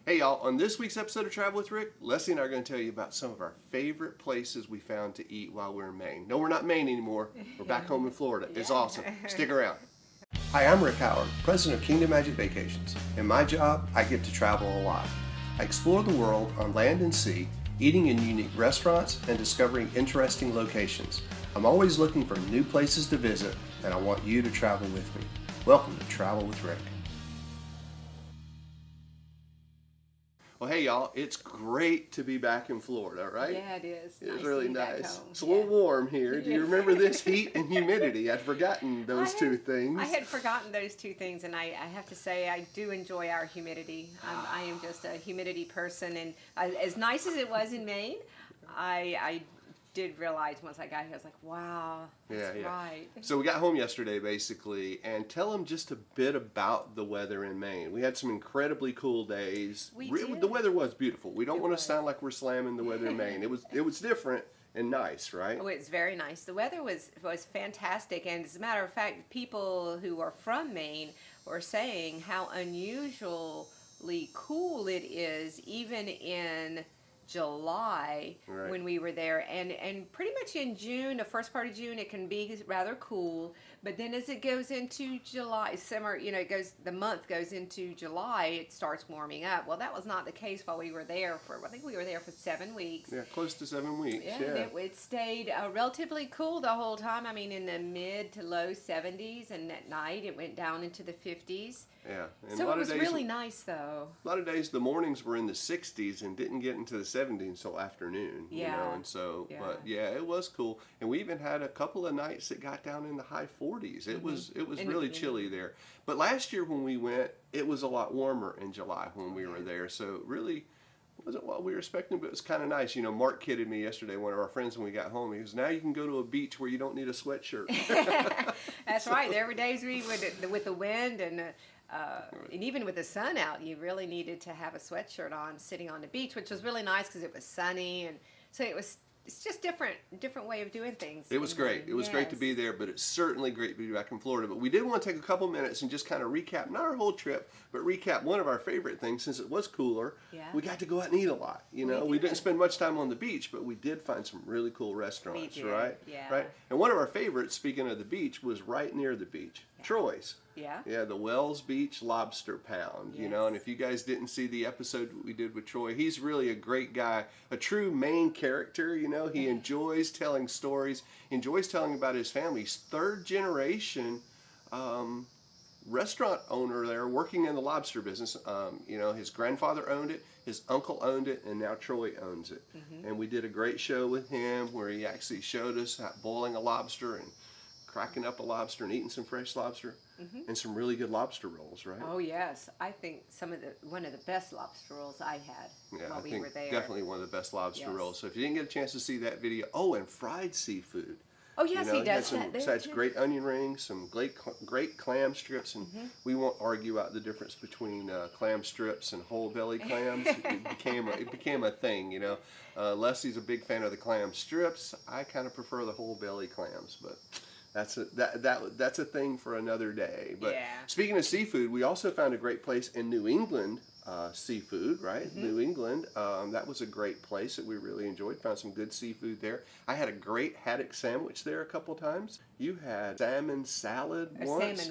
Hey y'all, on this week's episode of Travel with Rick, Leslie and I are going to tell you about some of our favorite places we found to eat while we're in Maine. No, we're not in Maine anymore. We're back home in Florida. It's awesome. Stick around. Hi, I'm Rick Howard, president of Kingdom Magic Vacations. In my job, I get to travel a lot. I explore the world on land and sea, eating in unique restaurants and discovering interesting locations. I'm always looking for new places to visit, and I want you to travel with me. Welcome to Travel with Rick. Well, hey y'all, it's great to be back in Florida, right? Yeah, it is. It's really nice. It's a little warm here. Do you remember this heat and humidity? I'd forgotten those two things. I had forgotten those two things, and I have to say I do enjoy our humidity. I am just a humidity person, and as nice as it was in Maine, I did realize once I got here, I was like, wow, that's right. So we got home yesterday, basically, and tell them just a bit about the weather in Maine. We had some incredibly cool days. We did. The weather was beautiful. We don't want to sound like we're slamming the weather in Maine. It was different and nice, right? Oh, it's very nice. The weather was fantastic, and as a matter of fact, people who are from Maine were saying how unusually cool it is, even in July when we were there, and pretty much in June, the first part of June, it can be rather cool, but then as it goes into July, summer, the month goes into July, it starts warming up. Well, that was not the case while we were there I think we were there for 7 weeks. Yeah, close to 7 weeks. Yeah. It stayed relatively cool the whole time. I mean, in the mid to low 70s, and at night it went down into the 50s. Yeah. And so it was really nice, though. A lot of days the mornings were in the 60s and didn't get into the 70s until afternoon. And so, but yeah, it was cool. And we even had a couple of nights that got down in the high 40s. It was really chilly there. But last year when we went, it was a lot warmer in July when we were there. So really wasn't what we were expecting, but it was kind of nice. Mark kidded me yesterday, one of our friends, when we got home. He goes, now you can go to a beach where you don't need a sweatshirt. That's right. There were days we would, with the wind and even with the sun out, you really needed to have a sweatshirt on sitting on the beach, which was really nice because it was sunny, and so it's just different way of doing things. It was great. It was great to be there, but it's certainly great to be back in Florida. But we did want to take a couple minutes and just kind of recap, not our whole trip, but recap one of our favorite things. Since it was cooler, we got to go out and eat a lot. We didn't spend much time on the beach, but we did find some really cool restaurants, right? Yeah. Right? And one of our favorites, speaking of the beach, was right near the beach, Troy's. Yeah. Yeah, the Wells Beach Lobster Pound, and if you guys didn't see the episode we did with Troy, he's really a great guy, a true Maine character, he enjoys telling stories, enjoys telling about his family. He's third generation restaurant owner there, working in the lobster business. His grandfather owned it, his uncle owned it, and now Troy owns it. And we did a great show with him where he actually showed us how boiling a lobster and cracking up a lobster and eating some fresh lobster. And some really good lobster rolls, right? Oh yes, I think one of the best lobster rolls I had while we were there. Definitely one of the best lobster rolls. So if you didn't get a chance to see that video, and fried seafood. Oh yes, he does that. Besides great onion rings, some great clam strips, and we won't argue out the difference between clam strips and whole belly clams. It became a thing, Leslie's a big fan of the clam strips. I kind of prefer the whole belly clams, but that's a thing for another day. But speaking of seafood, we also found a great place in New England, seafood, right? New England. That was a great place that we really enjoyed. Found some good seafood there. I had a great haddock sandwich there a couple times. You had salmon salad once.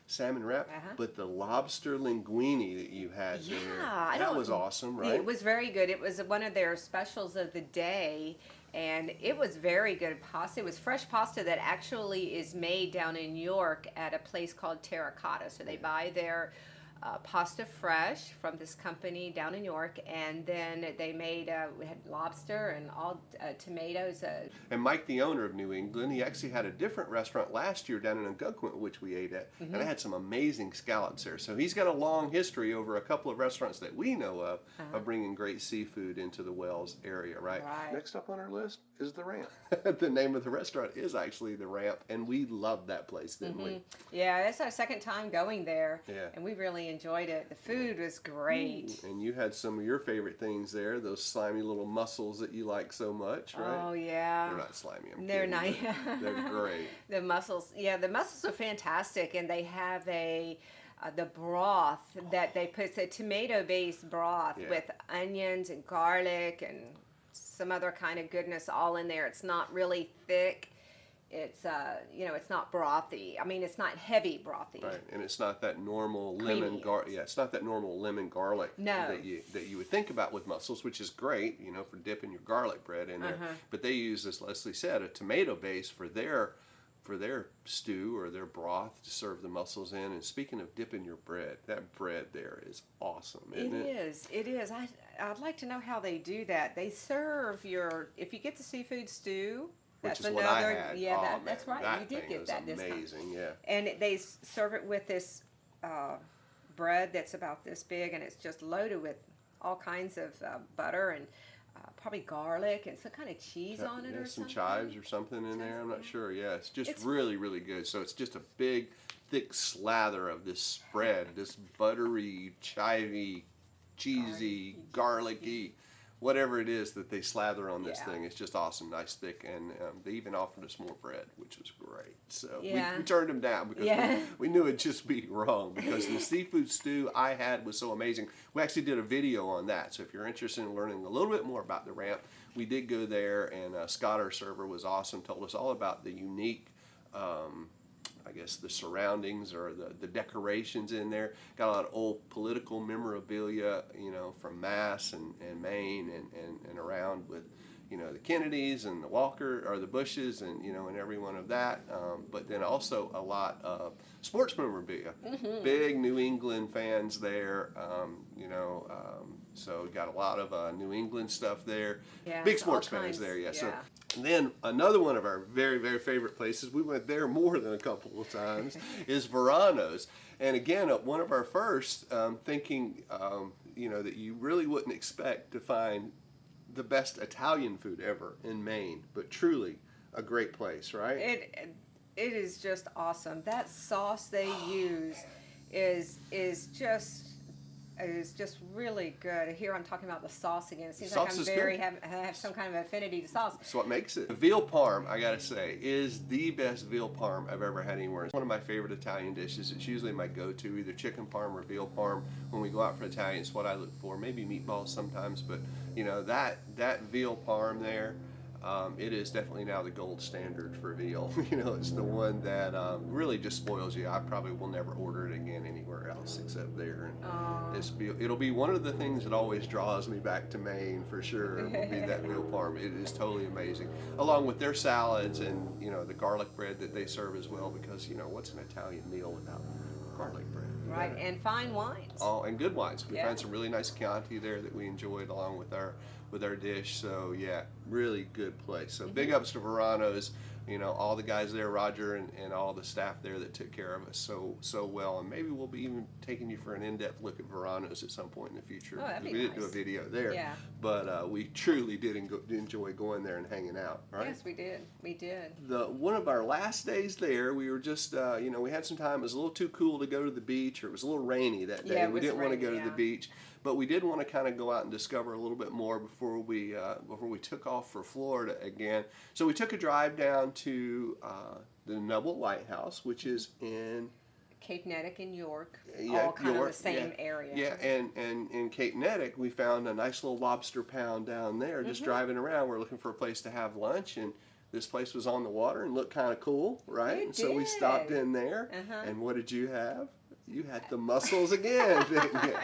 Salmon wrap, but the lobster linguine that you had there, that was awesome, right? It was very good. It was one of their specials of the day. And it was very good pasta. It was fresh pasta that actually is made down in York at a place called Terracotta. So they buy their pasta fresh from this company down in York, and then they made we had lobster and all tomatoes. And Mike, the owner of New England, he actually had a different restaurant last year down in Algonquin, which we ate at, and I had some amazing scallops there. So he's got a long history over a couple of restaurants that we know of bringing great seafood into the Wells area, right? Next up on our list is the Ramp. The name of the restaurant is actually the Ramp, and we loved that place, didn't we? Yeah, that's our second time going there, and we really enjoyed it. The food was great. And you had some of your favorite things there, those slimy little mussels that you like so much, right? Oh, yeah. They're not slimy, They're nice. They're great. The mussels are fantastic, and they have a the broth that they put, the tomato-based broth with onions and garlic and some other kind of goodness all in there. It's not really thick. It's it's not brothy. I mean, it's not heavy brothy. Right, and it's not that normal lemon garlic. Yeah, it's not that normal lemon garlic that you would think about with mussels, which is great, for dipping your garlic bread in there. But they use, as Leslie said, a tomato base for their stew or their broth to serve the mussels in. And speaking of dipping your bread, that bread there is awesome, isn't it? It is. I'd like to know how they do that. They serve if you get the seafood stew. Which That's is another, what I had. yeah, that's right. You did get that this time. Amazing, yeah. And they serve it with this bread that's about this big, and it's just loaded with all kinds of butter and probably garlic and some kind of cheese on it or some something. chives or something in there. I'm not sure. Yeah, it's just really, really good. So it's just a big, thick slather of this spread, this buttery, chivey, cheesy, garlicky, whatever it is that they slather on this thing. It's just awesome, nice, thick, and they even offered us more bread, which was great. So we turned them down because we knew it'd just be wrong, because the seafood stew I had was so amazing. We actually did a video on that, so if you're interested in learning a little bit more about the ramp, we did go there, and Scott, our server, was awesome, told us all about the unique I guess the surroundings or the decorations in there. Got a lot of old political memorabilia, from Mass and Maine and around with, the Kennedys and the Walker or the Bushes and, and every one of that. But then also a lot of sports memorabilia. Big New England fans there, so got a lot of New England stuff there. Yeah, big sports fans there, yeah. So. And then another one of our very, very favorite places, we went there more than a couple of times, is Varanos. And again, one of our first, thinking, that you really wouldn't expect to find the best Italian food ever in Maine, but truly a great place, right? It is just awesome. That sauce they use is just really good. Here I'm talking about the sauce again. It seems like I have some kind of affinity to sauce. That's what makes it. The Veal Parm, I gotta say, is the best veal parm I've ever had anywhere. It's one of my favorite Italian dishes. It's usually my go-to, either chicken parm or veal parm. When we go out for Italian, it's what I look for. Maybe meatballs sometimes, but that veal parm there, it is definitely now the gold standard for veal. It's the one that really just spoils you. I probably will never order it again anywhere else except there. And it'll be one of the things that always draws me back to Maine for sure. Will be that veal parm. It is totally amazing, along with their salads and the garlic bread that they serve as well. Because what's an Italian meal without garlic bread? Right, and fine wines. Oh, and good wines. We found some really nice Chianti there that we enjoyed along with our dish. So yeah, really good place. So big ups to Varanos. All the guys there, Roger and all the staff there that took care of us so well. And maybe we'll be even taking you for an in-depth look at Varanos at some point in the future. Oh, that'd be we didn't nice. do a video there, Yeah. but we truly did enjoy going there and hanging out. Right? Yes, we did. We did. One of our last days there, we were just we had some time. It was a little too cool to go to the beach, or it was a little rainy that day. Yeah, we didn't want to go to the beach. But we did want to kind of go out and discover a little bit more before we took off for Florida again. So we took a drive down to the Nubble Lighthouse, which is in Cape Nettic and York, all kind of the same area. Yeah, and in Cape Nettic, we found a nice little lobster pound down there. Just driving around, we're looking for a place to have lunch, and this place was on the water and looked kind of cool, right? It and so we did. stopped in there, and what did you have? You had the mussels again, didn't you?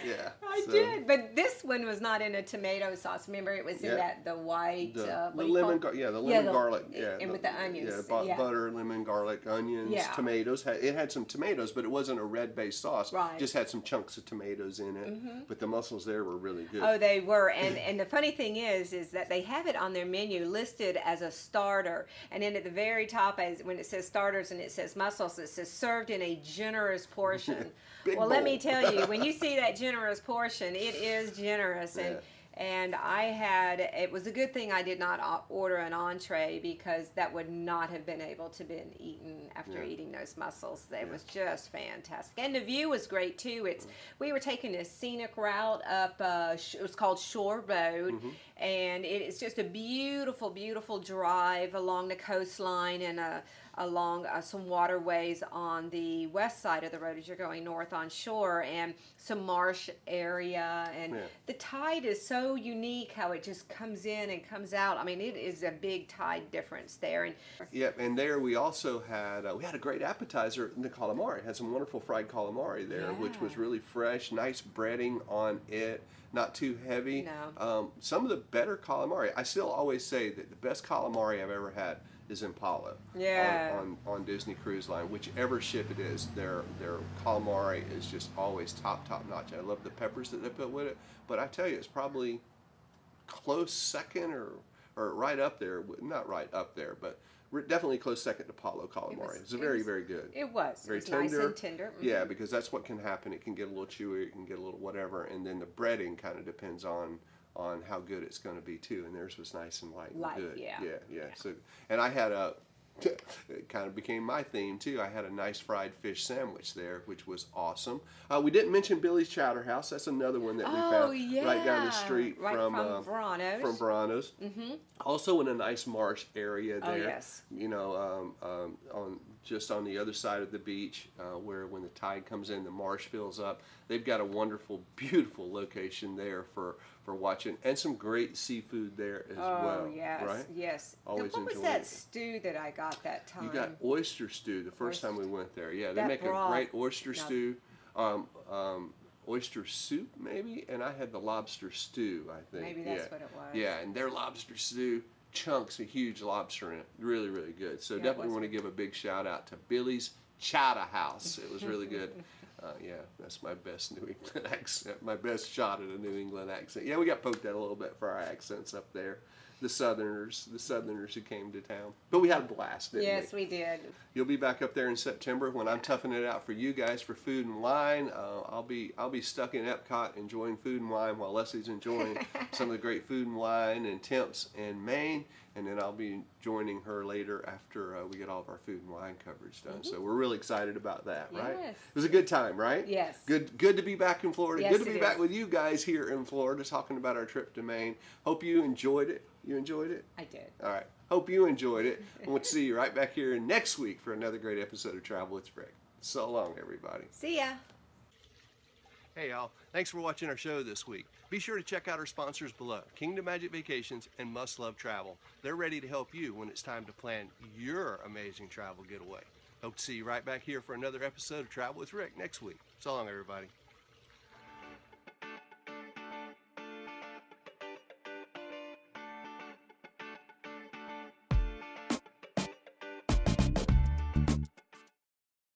Yeah. I did, but this one was not in a tomato sauce. Remember, it was in the white, the lemon garlic, and with the onions. Butter, lemon, garlic, onions, tomatoes. It had some tomatoes, but it wasn't a red-based sauce. Right. Just had some chunks of tomatoes in it. But the mussels there were really good. Oh, they were, and the funny thing is that they have it on their menu listed as a starter, and then at the very top, when it says starters and it says mussels, it says served in a generous portion. Well, let me tell you, when you see that generous portion, it is generous. And it was a good thing I did not order an entree, because that would not have been able to been eaten after eating those mussels. It was just fantastic. And the view was great too. We were taking a scenic route up, it was called Shore Road, and it's just a beautiful, beautiful drive along the coastline, and along some waterways on the west side of the road as you're going north on shore, and some marsh area. And the tide is so unique how it just comes in and comes out. I mean, it is a big tide difference there. And yep, and there we also had we had a great appetizer in the calamari. Had some wonderful fried calamari there, which was really fresh, nice breading on it, not too heavy. No. Some of the better calamari. I still always say that the best calamari I've ever had is Impala. Yeah. On Disney Cruise Line, whichever ship it is, their calamari is just always top notch. I love the peppers that they put with it, but I tell you, it's probably close second or right up there. Not right up there, but definitely close second to Palo calamari. It's very good. It was. Very it was tender. Nice and tender. Mm-hmm. Yeah, because that's what can happen. It can get a little chewy, it can get a little whatever, and then the breading kind of depends on how good it's going to be too. And theirs was nice and light and good. Yeah. So, and I had it kind of became my theme too. I had a nice fried fish sandwich there, which was awesome. We didn't mention Billy's Chowder House. That's another one that we found right down the street from Varanos. From Varanos. Mm-hmm. Also in a nice marsh area there. Oh, yes. You know, just on the other side of the beach, where when the tide comes in, the marsh fills up. They've got a wonderful, beautiful location there for watching, and some great seafood there as well. Oh, yes, right? yes. Always what was enjoy that it. stew that I got that time? You got oyster stew the first time we went there. Yeah, they That make broth. a great oyster stew. Oyster soup maybe, and I had the lobster stew, I think. Maybe that's what it was. Yeah, and their lobster stew, chunks of huge lobster in it. Really, really good. So Yeah, definitely want to give a big shout out to Billy's Chowder House. It was really good. Yeah, that's my best New England accent, my best shot at a New England accent. Yeah, we got poked at a little bit for our accents up there. The Southerners who came to town. But we had a blast, didn't we? Yes, we did. You'll be back up there in September when I'm toughing it out for you guys for food and wine. I'll be stuck in Epcot enjoying food and wine while Leslie's enjoying some of the great food and wine and temps in Maine. And then I'll be joining her later after we get all of our food and wine coverage done. So we're really excited about that, right? Yes. It was a good time, right? Yes. Good to be back in Florida. Yes, Good to be it back is. with you guys here in Florida talking about our trip to Maine. Hope you enjoyed it. You enjoyed it? I did. All right. Hope you enjoyed it. And we'll see you right back here next week for another great episode of Travel with Rick. So long, everybody. See ya. Hey, y'all. Thanks for watching our show this week. Be sure to check out our sponsors below, Kingdom Magic Vacations and Must Love Travel. They're ready to help you when it's time to plan your amazing travel getaway. Hope to see you right back here for another episode of Travel with Rick next week. So long, everybody.